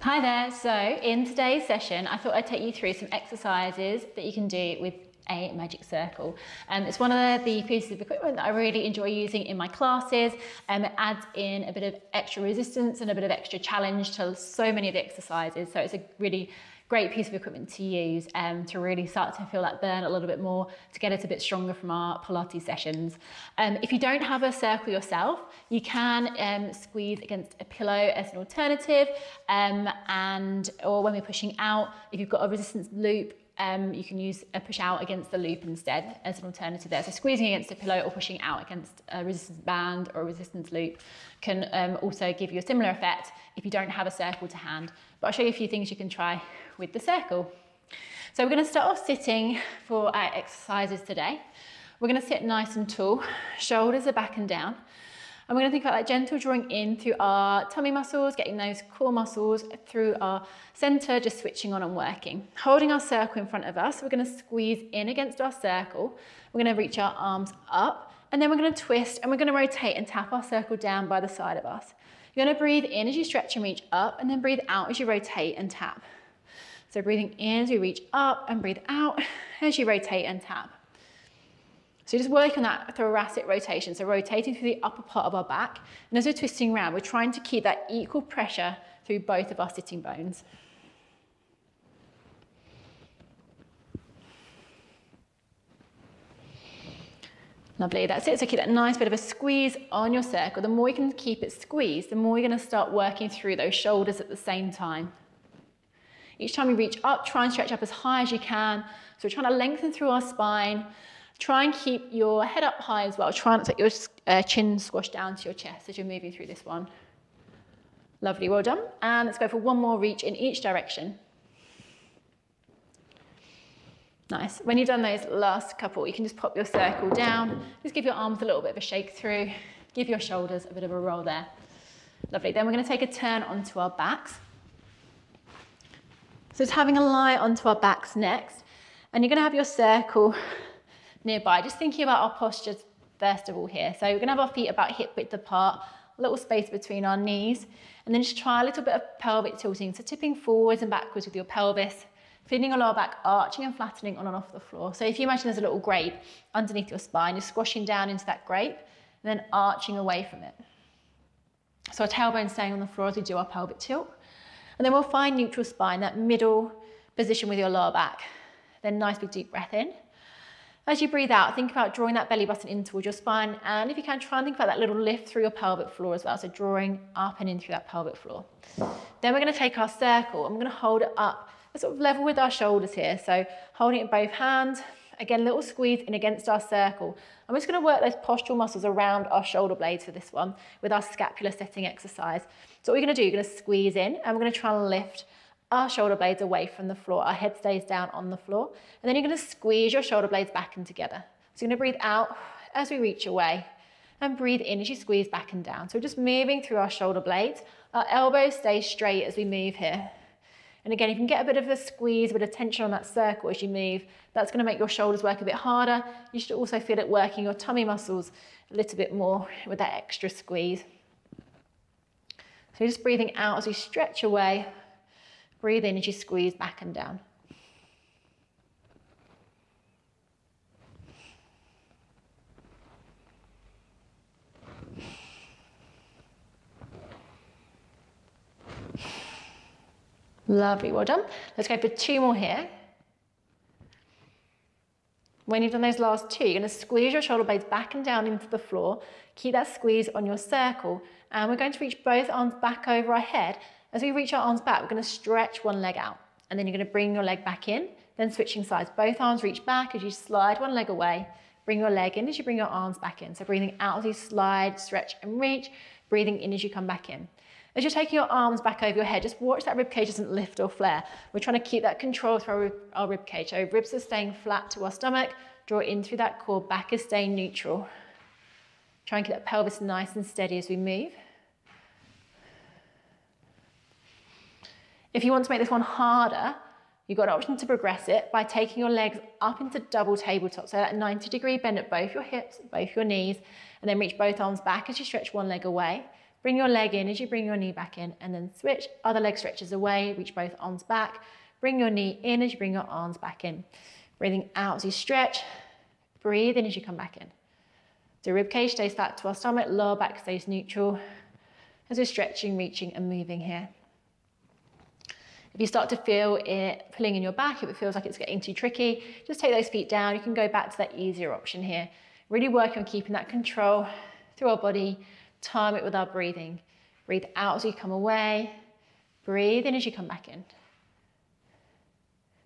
Hi there, so in today's session I thought I'd take you through some exercises that you can do with a magic circle. It's one of the pieces of equipment that I really enjoy using in my classes. It adds in a bit of extra resistance and a bit of extra challenge to so many of the exercises, so it's a really great piece of equipment to use to really start to feel that burn a little bit more, to get us a bit stronger from our Pilates sessions. If you don't have a circle yourself, you can squeeze against a pillow as an alternative, or when we're pushing out, if you've got a resistance loop, you can use a push out against the loop instead as an alternative there. So squeezing against a pillow or pushing out against a resistance band or a resistance loop can also give you a similar effect if you don't have a circle to hand. But I'll show you a few things you can try with the circle. So we're going to start off sitting for our exercises today. We're going to sit nice and tall, shoulders are back and down. And we're going to think about that gentle drawing in through our tummy muscles, getting those core muscles through our center, just switching on and working. Holding our circle in front of us, we're going to squeeze in against our circle. We're going to reach our arms up, and then we're going to twist and we're going to rotate and tap our circle down by the side of us. You're going to breathe in as you stretch and reach up, and then breathe out as you rotate and tap. So breathing in as you reach up and breathe out as you rotate and tap. So just work on that thoracic rotation, so rotating through the upper part of our back, and as we're twisting around, we're trying to keep that equal pressure through both of our sitting bones. Lovely, that's it. So keep that nice bit of a squeeze on your circle. The more you can keep it squeezed, the more you're going to start working through those shoulders at the same time. Each time you reach up, try and stretch up as high as you can. So we're trying to lengthen through our spine. Try and keep your head up high as well. Try not to let your chin squash down to your chest as you're moving through this one. Lovely, well done. And let's go for one more reach in each direction. Nice. When you've done those last couple, you can just pop your circle down. Just give your arms a little bit of a shake through. Give your shoulders a bit of a roll there. Lovely. Then we're going to take a turn onto our backs. So just having a lie onto our backs next. And you're going to have your circle nearby. Just thinking about our postures first of all here. So we're going to have our feet about hip width apart, a little space between our knees, and then just try a little bit of pelvic tilting. So tipping forwards and backwards with your pelvis, feeling your lower back arching and flattening on and off the floor. So if you imagine there's a little grape underneath your spine, you're squashing down into that grape and then arching away from it. So our tailbone staying on the floor as we do our pelvic tilt. And then we'll find neutral spine, that middle position with your lower back. Then nice big deep breath in. As you breathe out, think about drawing that belly button in towards your spine, and if you can, try and think about that little lift through your pelvic floor as well, so drawing up and in through that pelvic floor. Then we're going to take our circle and we're going to hold it up sort of level with our shoulders here, so holding it in both hands. Again, a little squeeze in against our circle. I'm just going to work those postural muscles around our shoulder blades for this one with our scapular setting exercise. So what you're going to do, you're going to squeeze in and we're going to try and lift our shoulder blades away from the floor. Our head stays down on the floor. And then you're going to squeeze your shoulder blades back and together. So you're going to breathe out as we reach away and breathe in as you squeeze back and down. So we're just moving through our shoulder blades. Our elbows stay straight as we move here. And again, if you can get a bit of a squeeze, a bit of tension on that circle as you move, that's going to make your shoulders work a bit harder. You should also feel it working your tummy muscles a little bit more with that extra squeeze. So you're just breathing out as you stretch away. Breathe in as you squeeze back and down. Lovely, well done. Let's go for two more here. When you've done those last two, you're going to squeeze your shoulder blades back and down into the floor. Keep that squeeze on your circle. And we're going to reach both arms back over our head. As we reach our arms back, we're going to stretch one leg out. And then you're going to bring your leg back in, then switching sides. Both arms reach back as you slide one leg away. Bring your leg in as you bring your arms back in. So breathing out as you slide, stretch and reach. Breathing in as you come back in. As you're taking your arms back over your head, just watch that ribcage doesn't lift or flare. We're trying to keep that control through our ribcage. So ribs are staying flat to our stomach. Draw in through that core. Back is staying neutral. Try and keep that pelvis nice and steady as we move. If you want to make this one harder, you've got an option to progress it by taking your legs up into double tabletop. So that 90-degree bend at both your hips, both your knees, and then reach both arms back as you stretch one leg away. Bring your leg in as you bring your knee back in, and then switch. Other leg stretches away, reach both arms back. Bring your knee in as you bring your arms back in. Breathing out as you stretch. Breathe in as you come back in. So rib cage stays flat to our stomach, lower back stays neutral as we're stretching, reaching and moving here. If you start to feel it pulling in your back, if it feels like it's getting too tricky, just take those feet down. You can go back to that easier option here. Really working on keeping that control through our body. Time it with our breathing. Breathe out as you come away. Breathe in as you come back in.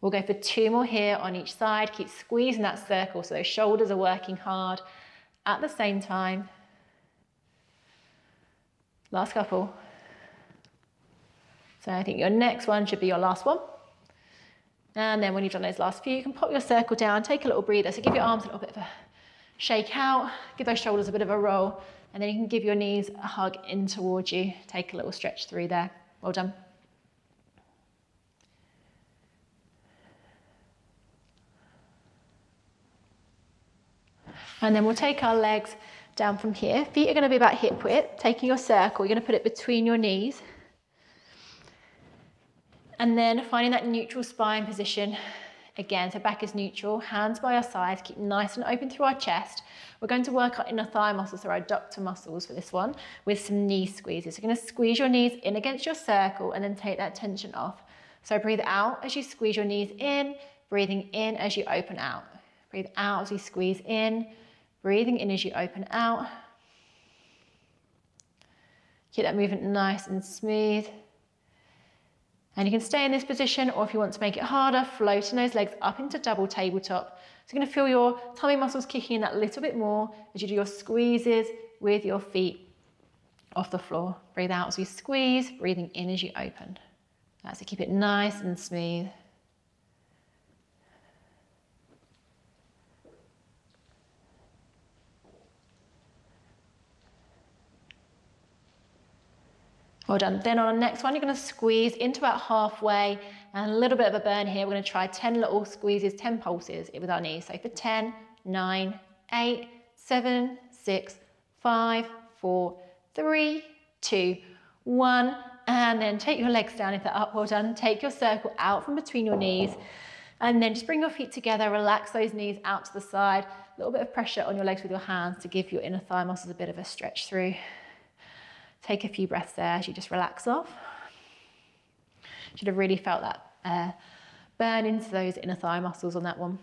We'll go for 2 more here on each side. Keep squeezing that circle so those shoulders are working hard at the same time. Last couple. So I think your next one should be your last one. And then when you've done those last few, you can pop your circle down, take a little breather. So give your arms a little bit of a shake out, give those shoulders a bit of a roll, and then you can give your knees a hug in towards you. Take a little stretch through there. Well done. And then we'll take our legs down from here. Feet are going to be about hip width. Taking your circle, you're going to put it between your knees. And then finding that neutral spine position. Again, so back is neutral, hands by our sides, keep nice and open through our chest. We're going to work our inner thigh muscles, so our adductor muscles for this one, with some knee squeezes. You're going to squeeze your knees in against your circle and then take that tension off. So breathe out as you squeeze your knees in, breathing in as you open out. Breathe out as you squeeze in, breathing in as you open out. Keep that movement nice and smooth. And you can stay in this position, or if you want to make it harder, floating those legs up into double tabletop. So you're going to feel your tummy muscles kicking in that little bit more as you do your squeezes with your feet off the floor. Breathe out as you squeeze, breathing in as you open. That's it, keep it nice and smooth. Well done. Then on the next one, you're going to squeeze into about halfway and a little bit of a burn here. We're going to try 10 little squeezes, 10 pulses with our knees. So for 10, 9, 8, 7, 6, 5, 4, 3, 2, 1. And then take your legs down if they're up. Well done. Take your circle out from between your knees. And then just bring your feet together. Relax those knees out to the side. A little bit of pressure on your legs with your hands to give your inner thigh muscles a bit of a stretch through. Take a few breaths there as you just relax off. Should have really felt that burn into those inner thigh muscles on that one.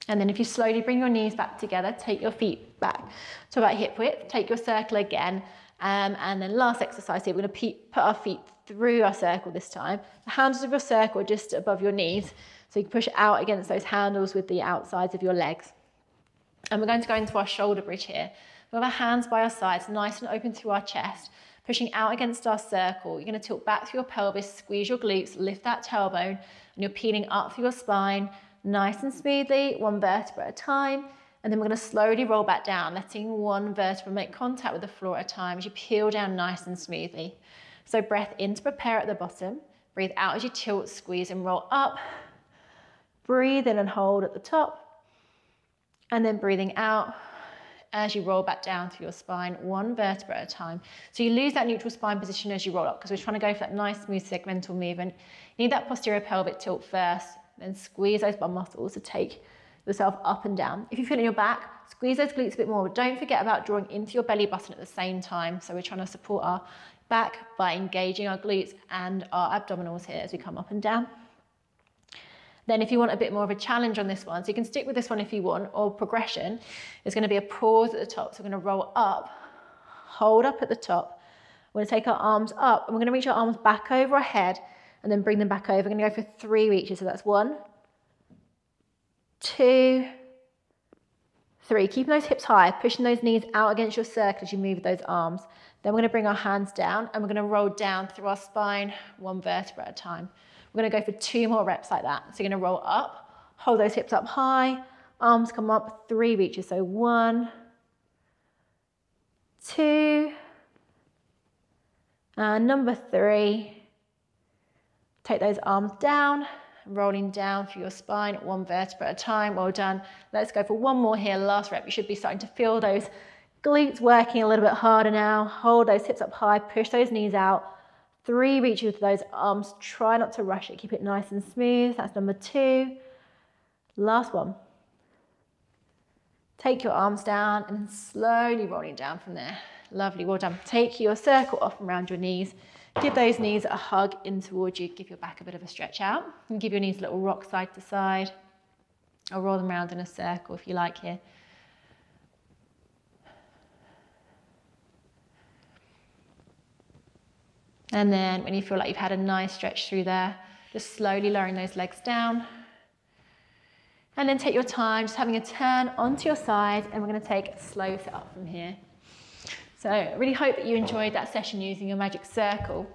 And then if you slowly bring your knees back together, take your feet back to about hip width, take your circle again. And then last exercise here, we're going to put our feet through our circle this time. The handles of your circle are just above your knees, so you can push out against those handles with the outsides of your legs. And we're going to go into our shoulder bridge here. We have our hands by our sides, nice and open through our chest, pushing out against our circle. You're going to tilt back through your pelvis, squeeze your glutes, lift that tailbone, and you're peeling up through your spine, nice and smoothly, one vertebra at a time. And then we're going to slowly roll back down, letting one vertebra make contact with the floor at a time as you peel down nice and smoothly. So breath in to prepare at the bottom. Breathe out as you tilt, squeeze and roll up. Breathe in and hold at the top. And then breathing out as you roll back down through your spine, one vertebra at a time. So you lose that neutral spine position as you roll up because we're trying to go for that nice, smooth segmental movement. You need that posterior pelvic tilt first, then squeeze those bum muscles to take yourself up and down. If you feel in your back, squeeze those glutes a bit more, but don't forget about drawing into your belly button at the same time. So we're trying to support our back by engaging our glutes and our abdominals here as we come up and down. Then if you want a bit more of a challenge on this one, so you can stick with this one if you want, or progression, there's going to be a pause at the top. So we're going to roll up, hold up at the top. We're going to take our arms up and we're going to reach our arms back over our head and then bring them back over. We're going to go for 3 reaches. So that's 1, 2, 3. Keeping those hips high, pushing those knees out against your circle as you move those arms. Then we're going to bring our hands down and we're going to roll down through our spine, one vertebra at a time. We're going to go for 2 more reps like that. So you're going to roll up, hold those hips up high, arms come up, 3 reaches. So 1, 2, and number 3. Take those arms down rolling down through your spine, one vertebra at a time. Well done. Let's go for one more here, last rep. You should be starting to feel those glutes working a little bit harder now. Hold those hips up high, push those knees out. 3, reach with those arms. Try not to rush it, keep it nice and smooth. That's number 2. Last one. Take your arms down and then slowly rolling down from there. Lovely, well done. Take your circle off and around your knees. Give those knees a hug in towards you. Give your back a bit of a stretch out. And give your knees a little rock side to side. Or roll them around in a circle if you like here. And then when you feel like you've had a nice stretch through there, just slowly lowering those legs down. And then take your time, just having a turn onto your side, and we're going to take a slow sit up from here. So I really hope that you enjoyed that session using your magic circle.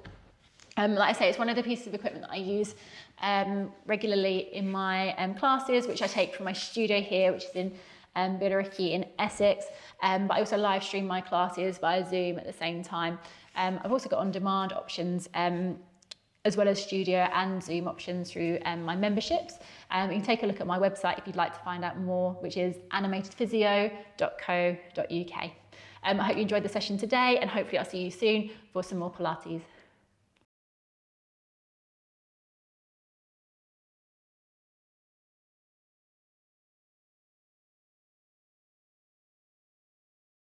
Like I say, it's one of the pieces of equipment that I use regularly in my classes, which I take from my studio here, which is in Billericay in Essex. But I also live stream my classes via Zoom at the same time. I've also got on-demand options as well as studio and Zoom options through my memberships. You can take a look at my website if you'd like to find out more, which is animatedphysio.co.uk. I hope you enjoyed the session today, and hopefully I'll see you soon for some more Pilates.